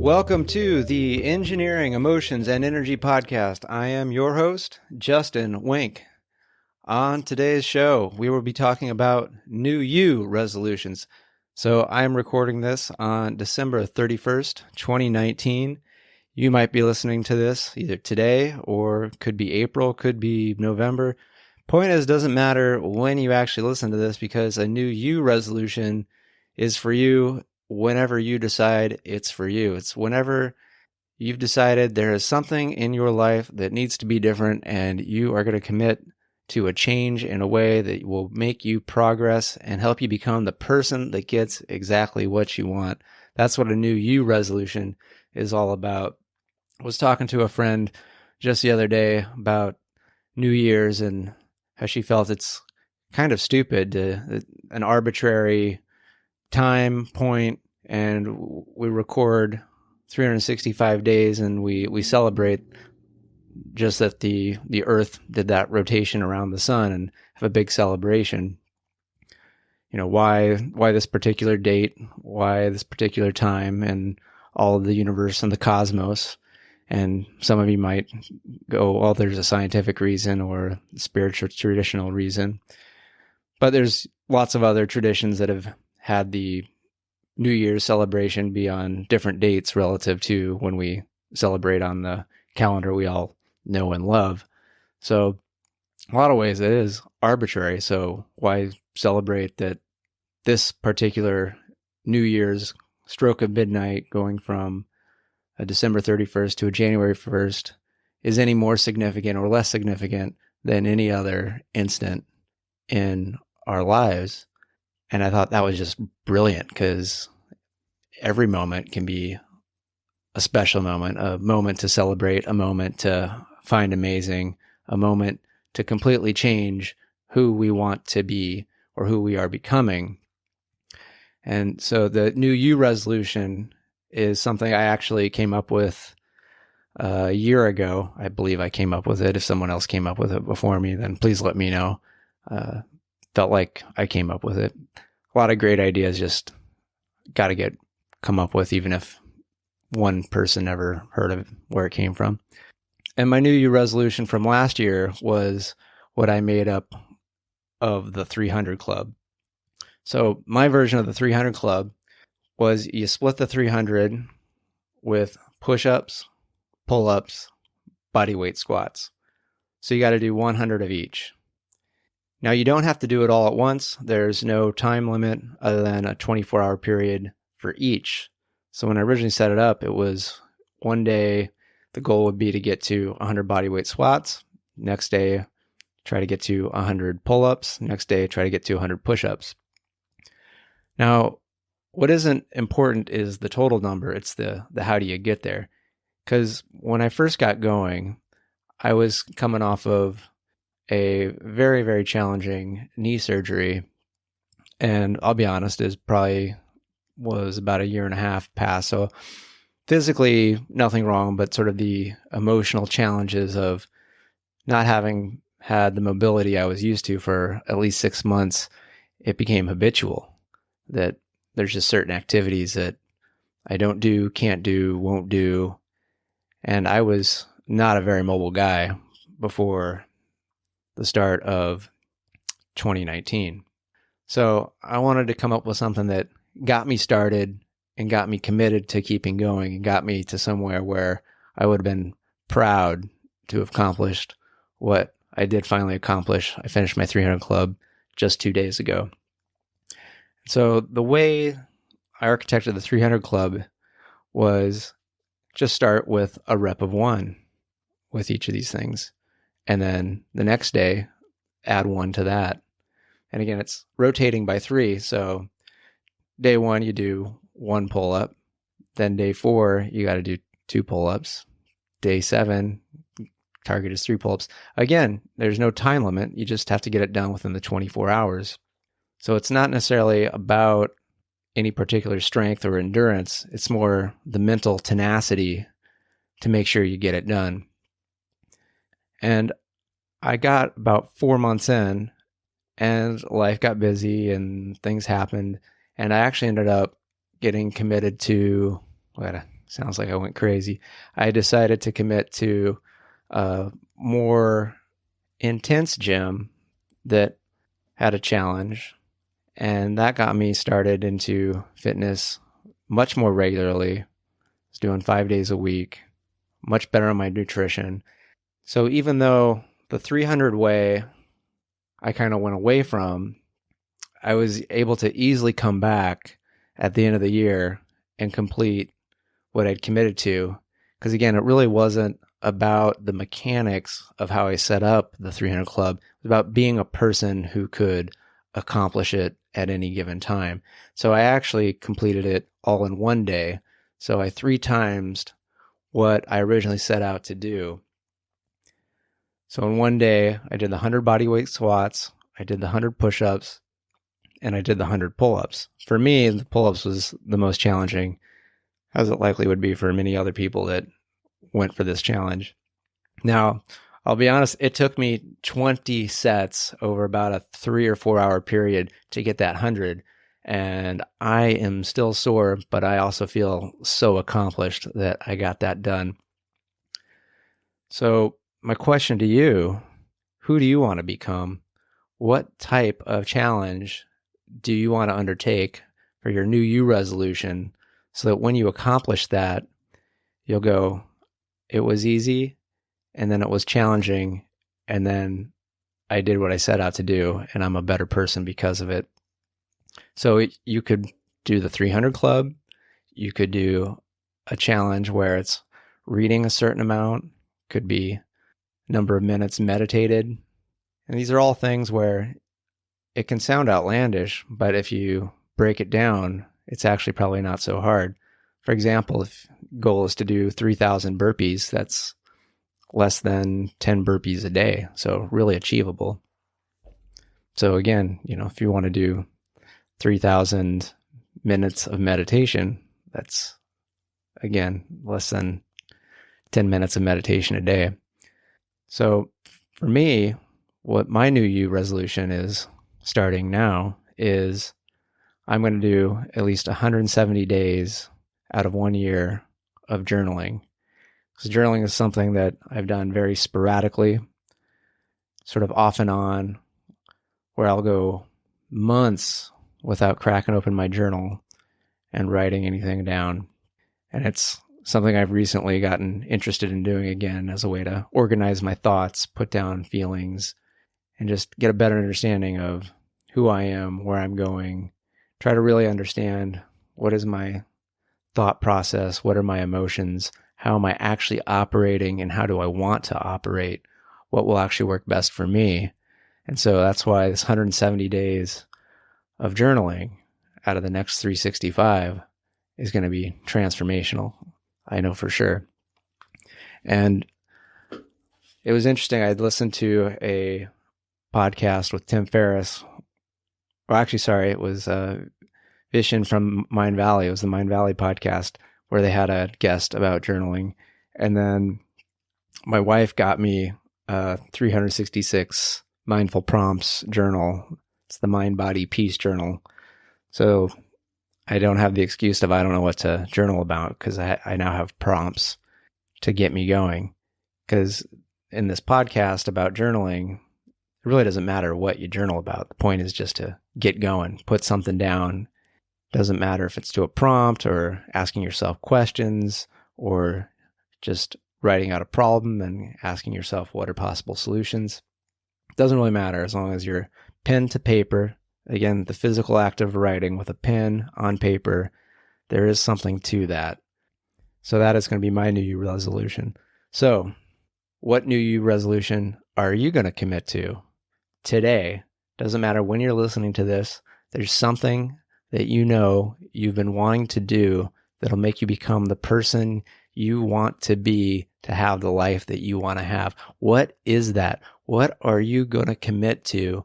Welcome to the Engineering, Emotions, and Energy Podcast. I am your host, Justin Wink. On today's show, we will be talking about New You resolutions. So I am recording this on December 31st, 2019. You might be listening to this either today or could be April, could be November. Point is, doesn't matter when you actually listen to this because a New You resolution is for you whenever you decide it's for you. It's whenever you've decided there is something in your life that needs to be different and you are going to commit to a change in a way that will make you progress and help you become the person that gets exactly what you want. That's what a New You resolution is all about. I was talking to a friend just the other day about New Year's and how she felt it's kind of stupid to an arbitrary time point, and we record 365 days and we celebrate just that the earth did that rotation around the sun and have a big celebration. You know, why this particular date, why this particular time, and all of the universe and the cosmos. And some of you might go, well, there's a scientific reason or a spiritual traditional reason. But there's lots of other traditions that have had the New Year's celebration be on different dates relative to when we celebrate on the calendar we all know and love. So a lot of ways it is arbitrary. So why celebrate that this particular New Year's stroke of midnight going from a December 31st to a January 1st is any more significant or less significant than any other instant in our lives? And I thought that was just brilliant because every moment can be a special moment, a moment to celebrate, a moment to find amazing, a moment to completely change who we want to be or who we are becoming. And so the New You resolution is something I actually came up with a year ago. I believe I came up with it. If someone else came up with it before me, then please let me know. Felt like I came up with it. A lot of great ideas just got to come up with, even if one person never heard of where it came from. And my New You resolution from last year was what I made up of the 300 Club. So my version of the 300 Club was you split the 300 with push-ups, pull-ups, body weight squats. So you got to do 100 of each. Now, you don't have to do it all at once. There's no time limit other than a 24-hour period for each. So when I originally set it up, it was one day, the goal would be to get to 100 body weight squats. Next day, try to get to 100 pull-ups. Next day, try to get to 100 push-ups. Now, what isn't important is the total number. It's the how do you get there? Because when I first got going, I was coming off of a very, very challenging knee surgery. And I'll be honest, it probably was about a year and a half past. So physically, nothing wrong, but sort of the emotional challenges of not having had the mobility I was used to for at least 6 months, it became habitual. That there's just certain activities that I don't do, can't do, won't do. And I was not a very mobile guy before the start of 2019. So I wanted to come up with something that got me started and got me committed to keeping going and got me to somewhere where I would have been proud to have accomplished what I did finally accomplish. I finished my 300 Club just 2 days ago. So the way I architected the 300 Club was just start with a rep of 1 with each of these things. And then the next day, add 1 to that. And again, it's rotating by 3. So day 1, you do 1 pull-up. Then day 4, you got to do 2 pull-ups. Day 7, target is 3 pull-ups. Again, there's no time limit. You just have to get it done within the 24 hours. So it's not necessarily about any particular strength or endurance. It's more the mental tenacity to make sure you get it done. And I got about 4 months in, and life got busy and things happened. And I actually ended up getting committed to, I gotta sounds like I went crazy. I decided to commit to a more intense gym that had a challenge, and that got me started into fitness much more regularly. I was doing 5 days a week, much better on my nutrition. So even though the 300 way I kind of went away from, I was able to easily come back at the end of the year and complete what I'd committed to. Because again, it really wasn't about the mechanics of how I set up the 300 Club. It was about being a person who could accomplish it at any given time. So I actually completed it all in one day. So I 3 times what I originally set out to do. So in one day, I did the 100 bodyweight squats, I did the 100 push-ups, and I did the 100 pull-ups. For me, the pull-ups was the most challenging, as it likely would be for many other people that went for this challenge. Now, I'll be honest, it took me 20 sets over about a 3 or 4 hour period to get that 100. And I am still sore, but I also feel so accomplished that I got that done. So my question to you, who do you want to become? What type of challenge do you want to undertake for your new you resolution so that when you accomplish that, you'll go, it was easy, and then it was challenging, and then I did what I set out to do, and I'm a better person because of it. So you could do the 300 Club. You could do a challenge where it's reading a certain amount, could be number of minutes meditated. And these are all things where it can sound outlandish, but if you break it down, it's actually probably not so hard. For example, if goal is to do 3,000 burpees, that's less than 10 burpees a day. So really achievable. So again, if you want to do 3,000 minutes of meditation, that's again, less than 10 minutes of meditation a day. So for me, what my new you resolution is starting now is I'm going to do at least 170 days out of 1 year of journaling. Because journaling is something that I've done very sporadically, sort of off and on, where I'll go months without cracking open my journal and writing anything down. And it's something I've recently gotten interested in doing again as a way to organize my thoughts, put down feelings, and just get a better understanding of who I am, where I'm going, try to really understand what is my thought process, what are my emotions, how am I actually operating, and how do I want to operate, what will actually work best for me. And so that's why this 170 days of journaling out of the next 365 is going to be transformational. I know for sure. And it was interesting. I'd listened to a podcast with Tim Ferriss. Or actually, sorry, it was Vishen from Mind Valley. It was the Mind Valley podcast where they had a guest about journaling. And then my wife got me a 366 mindful prompts journal. It's the Mind Body Peace Journal. So I don't have the excuse of I don't know what to journal about because I now have prompts to get me going. Because in this podcast about journaling, it really doesn't matter what you journal about. The point is just to get going, put something down. Doesn't matter if it's to a prompt or asking yourself questions or just writing out a problem and asking yourself what are possible solutions. It doesn't really matter as long as you're pen to paper. Again, the physical act of writing with a pen on paper, there is something to that. So that is going to be my New You resolution. So what New You resolution are you going to commit to today? Doesn't matter when you're listening to this. There's something that you've been wanting to do that'll make you become the person you want to be to have the life that you want to have. What is that? What are you going to commit to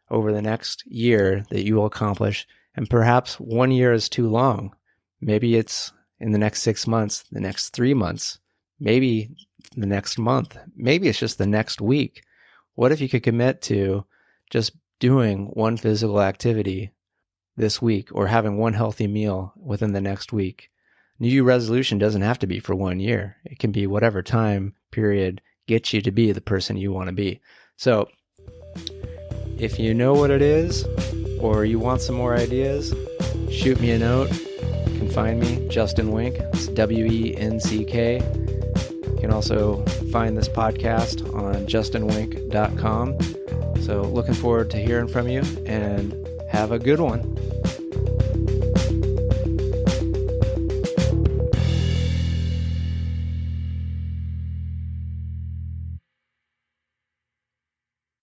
over the next year that you will accomplish? And perhaps 1 year is too long. Maybe it's in the next 6 months, the next 3 months, maybe the next month, maybe it's just the next week. What if you could commit to just doing one physical activity this week or having one healthy meal within the next week? New You resolution doesn't have to be for 1 year. It can be whatever time period gets you to be the person you want to be. So if you know what it is, or you want some more ideas, shoot me a note. You can find me, Justin Wink. It's WENCK. You can also find this podcast on justinwink.com. So looking forward to hearing from you, and have a good one.